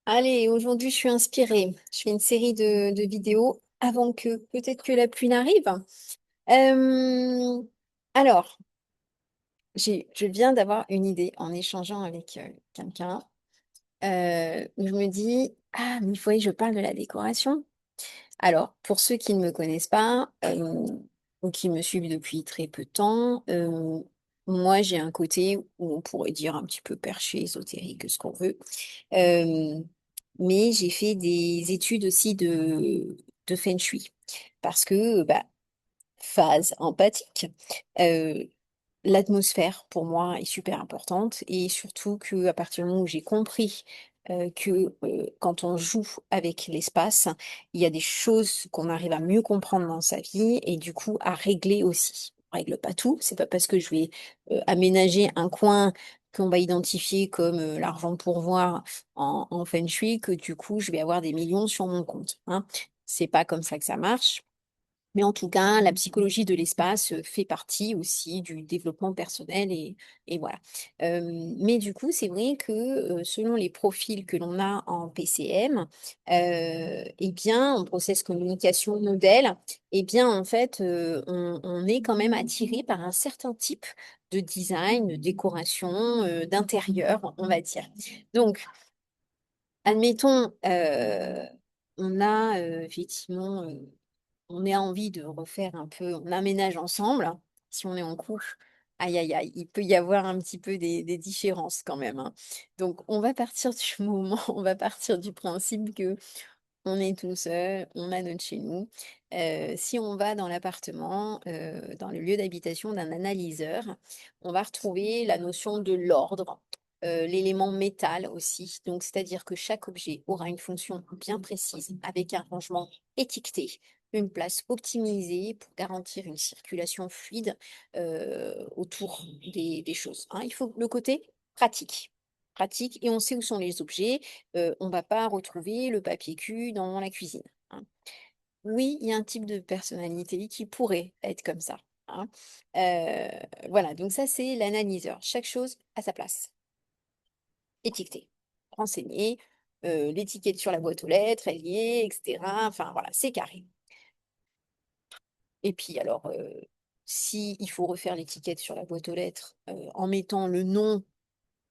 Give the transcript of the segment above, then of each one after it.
Allez, aujourd'hui, je suis inspirée. Je fais une série de vidéos avant que peut-être que la pluie n'arrive. Euh, alors, je viens d'avoir une idée en échangeant avec quelqu'un où je me dis, ah, mais il faudrait que je parle de la décoration. Alors, pour ceux qui ne me connaissent pas ou qui me suivent depuis très peu de temps, moi, j'ai un côté où on pourrait dire un petit peu perché, ésotérique, ce qu'on veut. Euh, mais j'ai fait des études aussi de Feng Shui parce que, bah, phase empathique, euh, l'atmosphère pour moi est super importante et surtout que à partir du moment où j'ai compris que quand on joue avec l'espace, il y a des choses qu'on arrive à mieux comprendre dans sa vie et du coup à régler aussi. On règle pas tout, c'est pas parce que je vais aménager un coin qu'on va identifier comme l'argent pourvoir en Feng Shui que du coup je vais avoir des millions sur mon compte, hein. C'est pas comme ça que ça marche. Mais en tout cas, la psychologie de l'espace fait partie aussi du développement personnel et voilà. Mais du coup, c'est vrai que selon les profils que l'on a en PCM, eh bien, en process communication modèle, eh bien, en fait, on est quand même attiré par un certain type de design, de décoration, d'intérieur, on va dire. Donc, admettons, on a effectivement on a envie de refaire un peu, on aménage ensemble, si on est en couple, aïe aïe aïe, il peut y avoir un petit peu des différences quand même, hein. Donc on va partir du moment, on va partir du principe que on est tout seul, on a notre chez nous. Si on va dans l'appartement, dans le lieu d'habitation d'un analyseur, on va retrouver la notion de l'ordre, l'élément métal aussi. Donc, c'est-à-dire que chaque objet aura une fonction bien précise, avec un rangement étiqueté, une place optimisée pour garantir une circulation fluide autour des choses, hein. Il faut le côté pratique. Pratique, et on sait où sont les objets, on va pas retrouver le papier cul dans la cuisine, hein. Oui, il y a un type de personnalité qui pourrait être comme ça, hein. Euh, voilà, donc ça c'est l'analyseur. Chaque chose à sa place. Étiqueté, renseigné, l'étiquette sur la boîte aux lettres, elle y est, etc. Enfin voilà, c'est carré. Et puis alors, si il faut refaire l'étiquette sur la boîte aux lettres en mettant le nom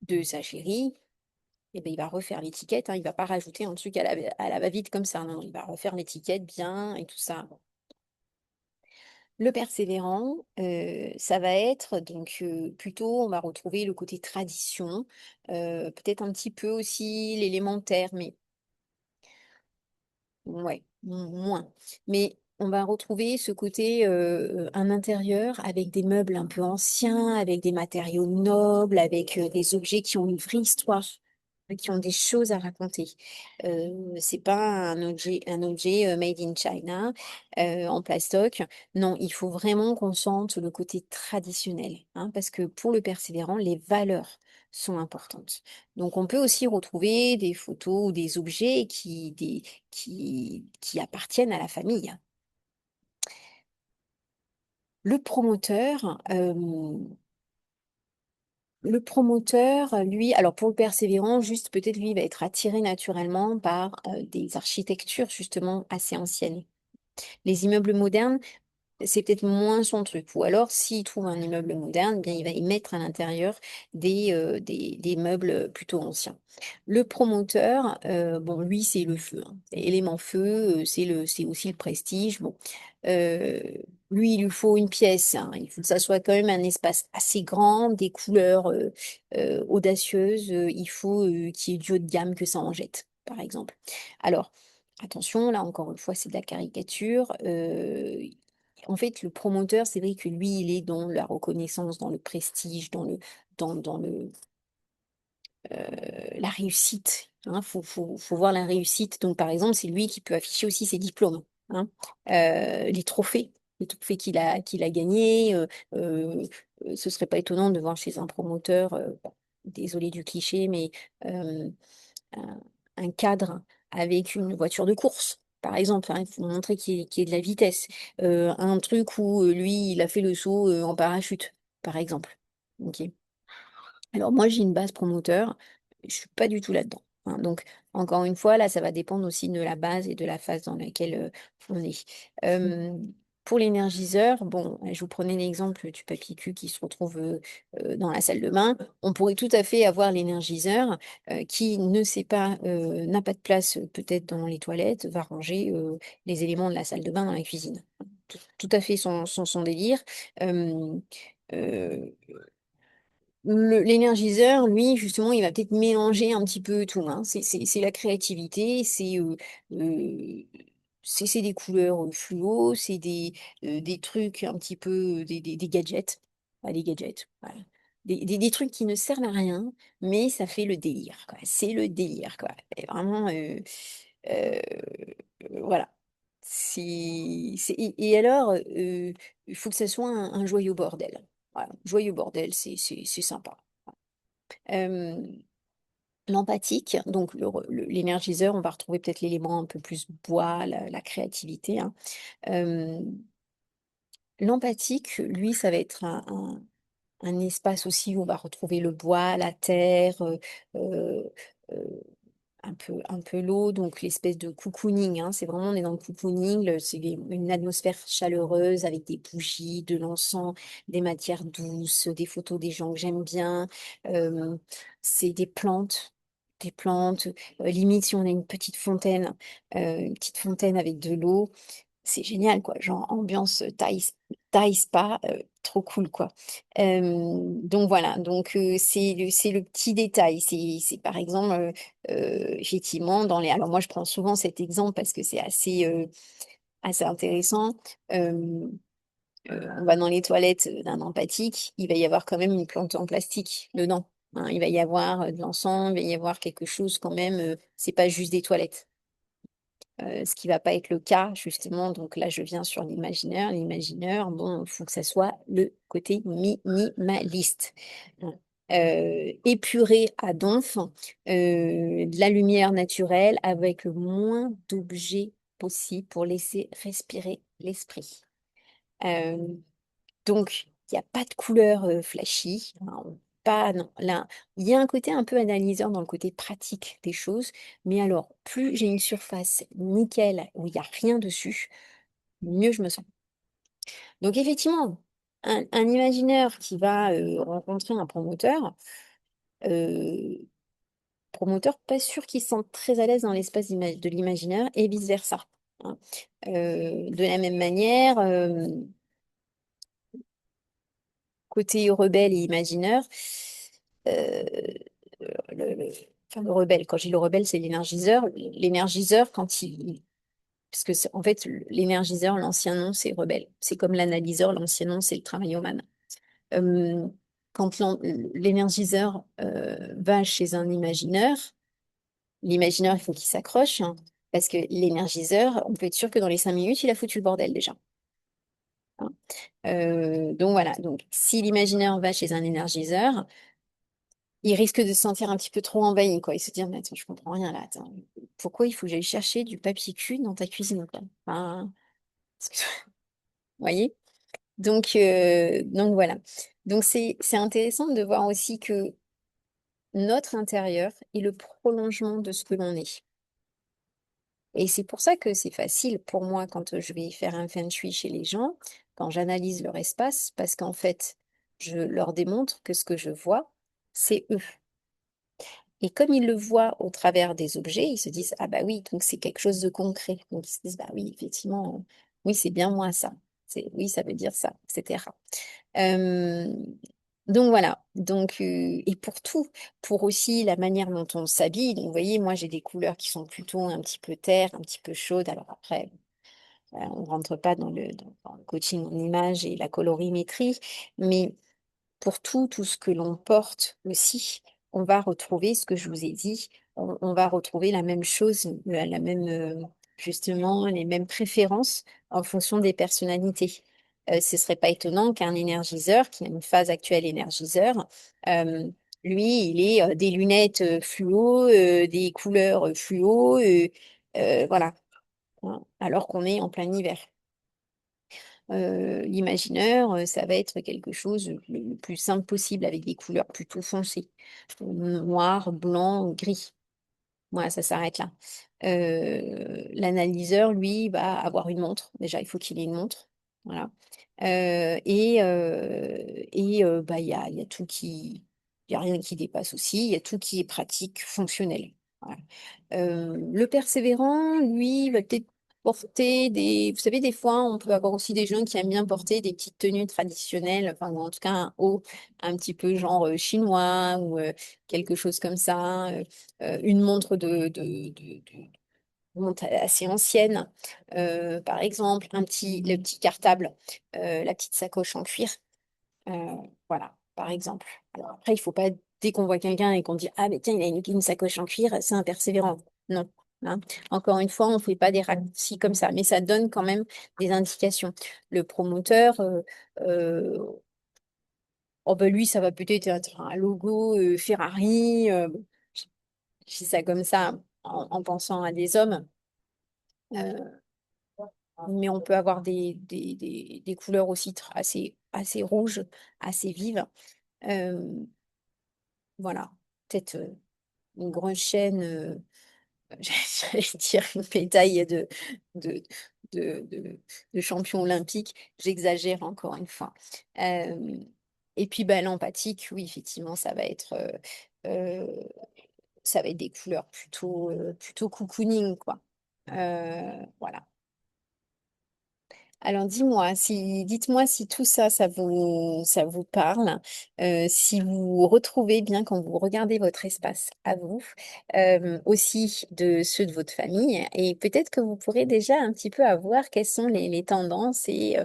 de sa chérie, eh ben, il va refaire l'étiquette, hein, il va pas rajouter un truc à la va-vite comme ça, non, il va refaire l'étiquette bien et tout ça. Bon. Le persévérant, ça va être donc plutôt, on va retrouver le côté tradition, peut-être un petit peu aussi l'élémentaire, mais ouais, moins. Mais on va retrouver ce côté un intérieur avec des meubles un peu anciens, avec des matériaux nobles, avec des objets qui ont une vraie histoire, qui ont des choses à raconter. C'est pas un objet made in China en plastoc. Non, il faut vraiment qu'on sente le côté traditionnel, hein, parce que pour le persévérant, les valeurs sont importantes. Donc, on peut aussi retrouver des photos ou des objets qui appartiennent à la famille. Le promoteur, lui, alors pour le persévérant, juste peut-être lui, il va être attiré naturellement par des architectures justement assez anciennes. Les immeubles modernes, c'est peut-être moins son truc. Ou alors, s'il trouve un immeuble moderne, eh bien, il va y mettre à l'intérieur des meubles plutôt anciens. Le promoteur, bon, lui, c'est le feu, hein. Élément feu, c'est aussi le prestige. Bon, Euh, lui, il lui faut une pièce, hein. Il faut que ça soit quand même un espace assez grand, des couleurs audacieuses. Il faut qu'il y ait du haut de gamme, que ça en jette, par exemple. Alors, attention, là encore une fois, c'est de la caricature. En fait, le promoteur, c'est vrai que lui, il est dans la reconnaissance, dans le prestige, dans la réussite, hein. Faut voir la réussite. Donc, par exemple, c'est lui qui peut afficher aussi ses diplômes, hein. Les trophées qu'il a gagnés. Ce serait pas étonnant de voir chez un promoteur, bon, désolé du cliché, mais euh, un, un cadre avec une voiture de course. Par exemple, hein, il faut montrer qu'il y ait de la vitesse. Un truc où lui, il a fait le saut en parachute, par exemple. Ok. Alors moi, j'ai une base promoteur, je suis pas du tout là-dedans. hein. Donc, encore une fois, là, ça va dépendre aussi de la base et de la phase dans laquelle on est. Euh, pour l'énergiseur, bon, je vous prenais l'exemple du papy cul qui se retrouve dans la salle de bain. On pourrait tout à fait avoir l'énergiseur qui ne sait pas, n'a pas de place peut-être dans les toilettes, va ranger les éléments de la salle de bain dans la cuisine. Tout à fait son délire. Euh, euh, L'énergiseur, lui, justement, il va peut-être mélanger un petit peu tout, hein. C'est la créativité, euh, c'est des couleurs fluo, c'est des trucs un petit peu, des gadgets. Pas des gadgets, voilà. Des trucs qui ne servent à rien, mais ça fait le délire, quoi. C'est le délire, quoi. Et vraiment, euh, voilà. Et alors, il faut que ça soit un joyeux bordel. Voilà, joyeux bordel, c'est sympa. Euh, L'empathique, donc l'énergiseur, on va retrouver peut-être l'élément un peu plus bois, la créativité, hein. Euh, L'empathique, lui, ça va être un espace aussi où on va retrouver le bois, la terre, euh, euh, un peu l'eau, donc l'espèce de cocooning, hein. C'est vraiment, on est dans le cocooning, une atmosphère chaleureuse avec des bougies, de l'encens, des matières douces, des photos des gens que j'aime bien. Euh, c'est des plantes. Limite, si on a une petite fontaine avec de l'eau, c'est génial, quoi. Genre ambiance Thaï spa, trop cool, quoi. Donc voilà, donc c'est le petit détail. C'est par exemple, effectivement, dans les. Alors moi, je prends souvent cet exemple parce que c'est assez intéressant. Euh, on va dans les toilettes d'un empathique, il va y avoir quand même une plante en plastique dedans, hein. Il va y avoir de l'encens, il va y avoir quelque chose quand même. C'est pas juste des toilettes. Ce qui va pas être le cas, justement. Donc là, je viens sur l'imaginaire. L'imaginaire, bon, il faut que ça soit le côté minimaliste, hein. Épuré à donf, de la lumière naturelle avec le moins d'objets possible pour laisser respirer l'esprit. Euh, donc, il n'y a pas de couleur flashy, hein, pas, non. Là, il y a un côté un peu analyseur dans le côté pratique des choses, mais alors, plus j'ai une surface nickel où il n'y a rien dessus, mieux je me sens. Donc, effectivement, un imagineur qui va rencontrer un euh, promoteur pas sûr qu'il se sente très à l'aise dans l'espace de l'imaginaire et vice-versa, hein. De la même manière, côté rebelle et imagineur, euh, enfin, le rebelle, quand je dis le rebelle, c'est l'énergiseur. L'énergiseur, parce que en fait, l'énergiseur, l'ancien nom, c'est rebelle. C'est comme l'analyseur, l'ancien nom, c'est le travaillomane. Euh, quand l'énergiseur va chez un imagineur, l'imagineur, il faut qu'il s'accroche, hein, parce que l'énergiseur, on peut être sûr que dans les 5 minutes, il a foutu le bordel déjà, hein. Donc voilà, donc si l'imaginaire va chez un énergiseur, il risque de se sentir un petit peu trop envahi, quoi. Et se dire, mais attends, je comprends rien là. Attends, pourquoi il faut que j'aille chercher du papier cul dans ta cuisine, quoi? Enfin, vous voyez? Donc voilà. Donc c'est intéressant de voir aussi que notre intérieur est le prolongement de ce que l'on est. Et c'est pour ça que c'est facile pour moi quand je vais faire un feng shui chez les gens, quand j'analyse leur espace, parce qu'en fait, je leur démontre que ce que je vois, c'est eux. Et comme ils le voient au travers des objets, ils se disent, ah bah oui, donc c'est quelque chose de concret. Donc ils se disent, bah oui, effectivement, oui, c'est bien moi ça. Oui, ça veut dire ça, etc. Euh, donc voilà. Donc, et pour tout, pour aussi la manière dont on s'habille. Donc vous voyez, moi j'ai des couleurs qui sont plutôt un petit peu terre, un petit peu chaudes. Alors après, on ne rentre pas dans le coaching en image et la colorimétrie, mais pour tout ce que l'on porte aussi, on va retrouver ce que je vous ai dit, on va retrouver la même chose, justement, les mêmes préférences en fonction des personnalités. Ce serait pas étonnant qu'un énergiseur, qui a une phase actuelle énergiseur, euh, lui, il ait des lunettes fluo, des couleurs fluo, voilà, hein, alors qu'on est en plein hiver. L'imaginaire, ça va être quelque chose le plus simple possible avec des couleurs plutôt foncées, noir, blanc, gris. Voilà, ça s'arrête là. L'analyseur, lui, va avoir une montre. Déjà, il faut qu'il ait une montre. Voilà. Bah, il y a tout qui... Il n'y a rien qui dépasse aussi. Il y a tout qui est pratique, fonctionnel. Voilà. Le persévérant, lui, va peut-être porter des... Vous savez, des fois, on peut avoir aussi des gens qui aiment bien porter des petites tenues traditionnelles, enfin, ou en tout cas un haut un petit peu genre chinois ou quelque chose comme ça. Une montre montre assez ancienne, par exemple, le petit cartable, la petite sacoche en cuir, euh, voilà, par exemple. Alors après, il faut pas, dès qu'on voit quelqu'un et qu'on dit, ah, mais tiens, il a une sacoche en cuir, c'est un persévérant. Non. Hein. Encore une fois, on ne fait pas des raccourcis comme ça, mais ça donne quand même des indications. Le promoteur, oh ben lui, ça va peut-être être un logo Ferrari. Je dis ça comme ça en pensant à des hommes. Euh, mais on peut avoir des couleurs aussi assez rouges, assez vives. Euh, voilà. Peut-être une grosse chaîne, j'allais dire une médaille de, de champion olympique. J'exagère encore une fois. Euh, et puis ben, l'empathique, oui, effectivement, euh, ça va être des couleurs plutôt cocooning, quoi. Voilà. Alors dites-moi si tout ça, ça vous parle, si vous retrouvez bien quand vous regardez votre espace à vous, aussi de ceux de votre famille, et peut-être que vous pourrez déjà un petit peu avoir quelles sont les tendances et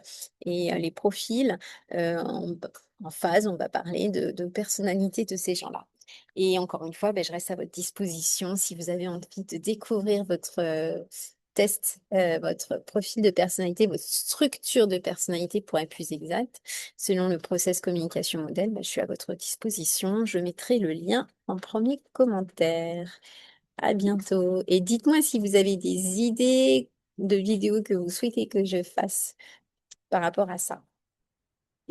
les profils en phase, on va parler de personnalité de ces gens-là. Et encore une fois, ben, je reste à votre disposition si vous avez envie de découvrir votre profil de personnalité, votre structure de personnalité pour être plus exact, selon le process communication modèle, bah, je suis à votre disposition. Je mettrai le lien en premier commentaire. À bientôt. Et dites-moi si vous avez des idées de vidéos que vous souhaitez que je fasse par rapport à ça.